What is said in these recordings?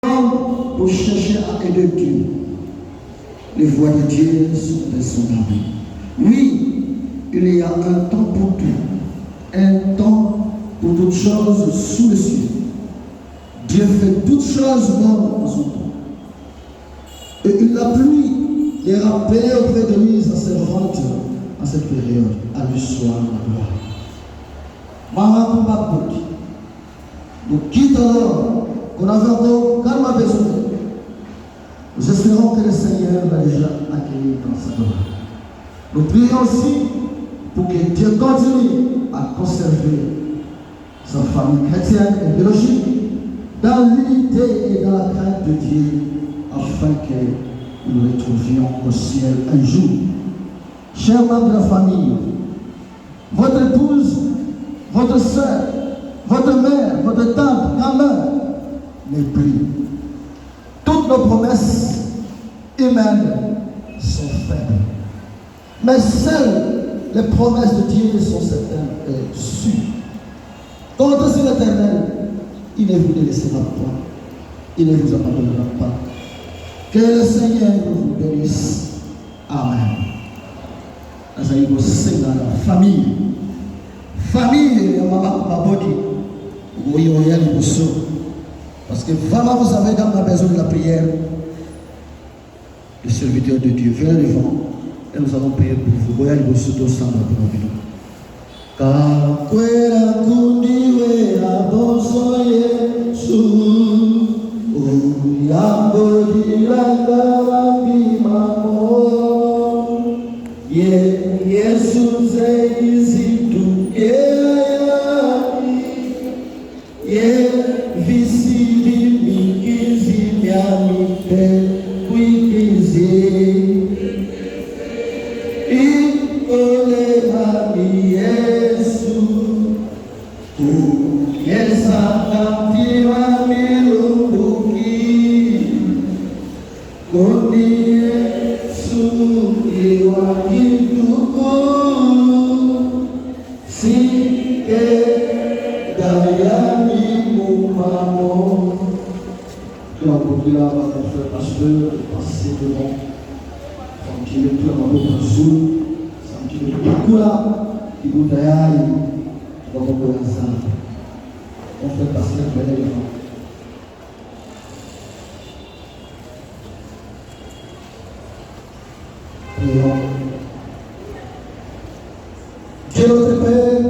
pour chercher à aider Dieu. Les voies de Dieu sont insondables. Oui, il y a un temps pour tout, un temps pour toutes choses sous le ciel. Dieu fait toutes choses bonnes en son temps. Et il a plu les rappeler auprès de lui sa servante en cette période. À lui soit la gloire. Maman Papapout, nous quittons alors qu'on avait encore calme besoin. Nous espérons que le Seigneur va déjà accueillir dans sa gloire. Nous prions aussi pour que Dieu continue à conserver sa famille chrétienne et biologique dans l'unité et dans la crainte de Dieu, afin que nous retrouvions au ciel un jour. Chers membres de la famille, votre épouse, votre soeur, votre mère, votre tante, grand-mère n'est plus. Toutes nos promesses humaines sont faibles. Mais seules les promesses de Dieu sont certaines et sûres. Comptez sur l'Éternel, il ne vous délaissera pas, il ne vous abandonnera pas. Que le Seigneur vous bénisse. Amen. Azaïgo Seigneur, famille. Famille, maman, babodi. Oui, oui, parce que vraiment, vous avez dans la besoin de la prière. Le serviteur de Dieu, venez devant. Et nous allons prier pour vous. Voyez le sous ensemble pour nous. Kakwera kundiwe abosoye su uyambo dilanga wabimamo Yesu zeizitu visili mikizi myamite kwikizi Dieu notre Père,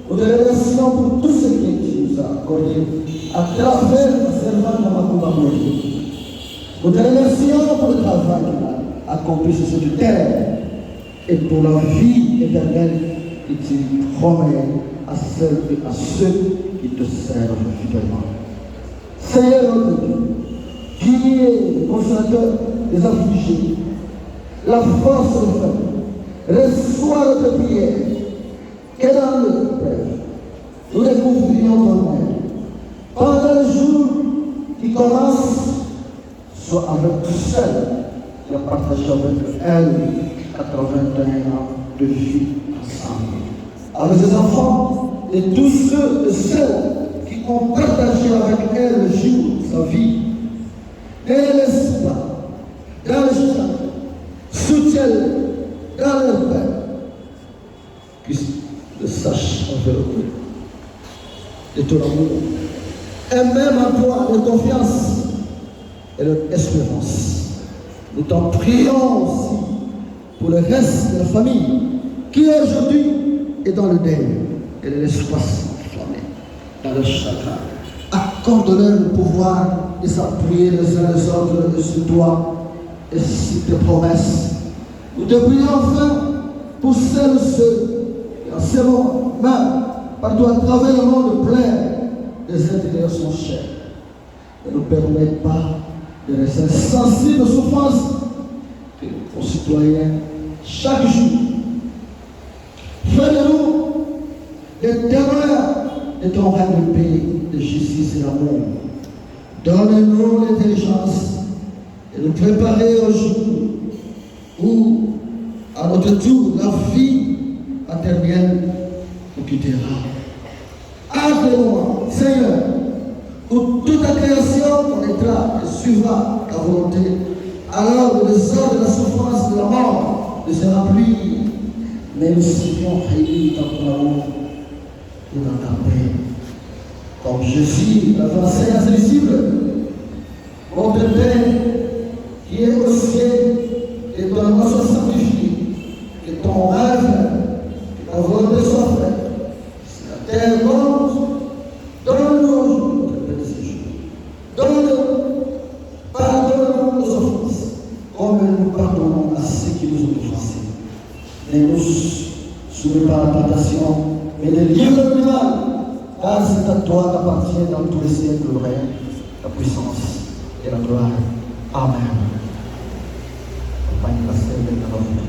nous te remercions pour tout ce que tu nous as accordé à travers le servant de Makumba Moïse. Nous te remercions pour le travail qu'il a accompli sur cette terre et pour la vie éternelle que tu promets à celles et à ceux qui te servent fidèlement. Seigneur notre Dieu, qui est le consolateur des affligés, la force de faire, reçois notre prière. Que dans le Père, nous découvrions ton aide. Pendant le jour qui commence, soit avec nous seul et partager avec elle 81 ans de vie ensemble. Avec ses enfants et tous ceux et celles qui ont partagé avec elle le jour de sa vie. Ne les laisse pas dans le champ, soutiens-les dans leur Père. De sache envelopper de ton amour et même en toi de confiance et d'espérance. Nous t'en prions aussi pour le reste de la famille qui aujourd'hui est dans le deuil et de l'espace enflammé dans le chagrin. Accorde-leur le pouvoir de s'appuyer les uns les autres sur toi et sur tes promesses. Nous te prions enfin pour celles et ceux en ce moment, même partout à travers le monde plein, les intérieurs sont chers. Ne nous permet pas de rester sensibles aux souffrances que nos concitoyens chaque jour. Fais de nous des témoins de ton règne de paix, de justice et d'amour. Donne-nous l'intelligence de nous préparer au jour où, à notre tour, la vie matériel nous quittera. Appelez-moi, Seigneur, où Pour toute la création connaîtra et suivra ta volonté. Alors le désordre de la souffrance de la mort ne sera plus. Mais le Seigneur réunit dans ton amour et dans ta paix. Comme Jésus l'avait enseigné à ses disciples, mon Père qui est au ciel, que ton nom soit sanctifié, que ton rêve, que ta volonté soit faite. C'est la terre rose, donne-nous aujourd'hui notre pain de ce jour. Donne-nous, pardonne-nous nos offenses, comme nous pardonnons à ceux qui nous ont offensés. Ne nous soumets pas à la tentation, mais les livres du mal, car c'est à toi qu'appartient dans tous les siècles le règne, la puissance et la gloire. Amen. Campagne pasteur de la vie.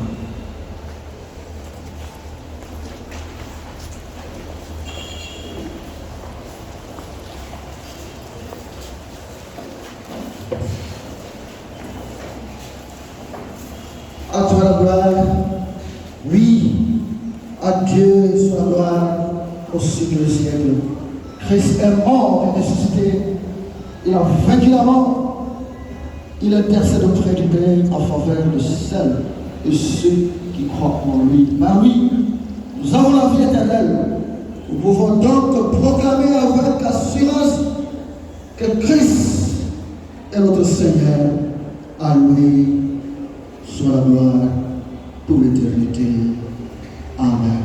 À toi la gloire, oui, à Dieu soit la gloire au siècle des siècles. Christ est mort et ressuscité, il a vaincu la mort, il intercède auprès du Père en faveur de celles et ceux qui croient en lui. Par lui, nous avons la vie éternelle. Nous pouvons donc proclamer avec assurance que Christ est notre Seigneur. À lui soit la gloire pour l'éternité. Amen.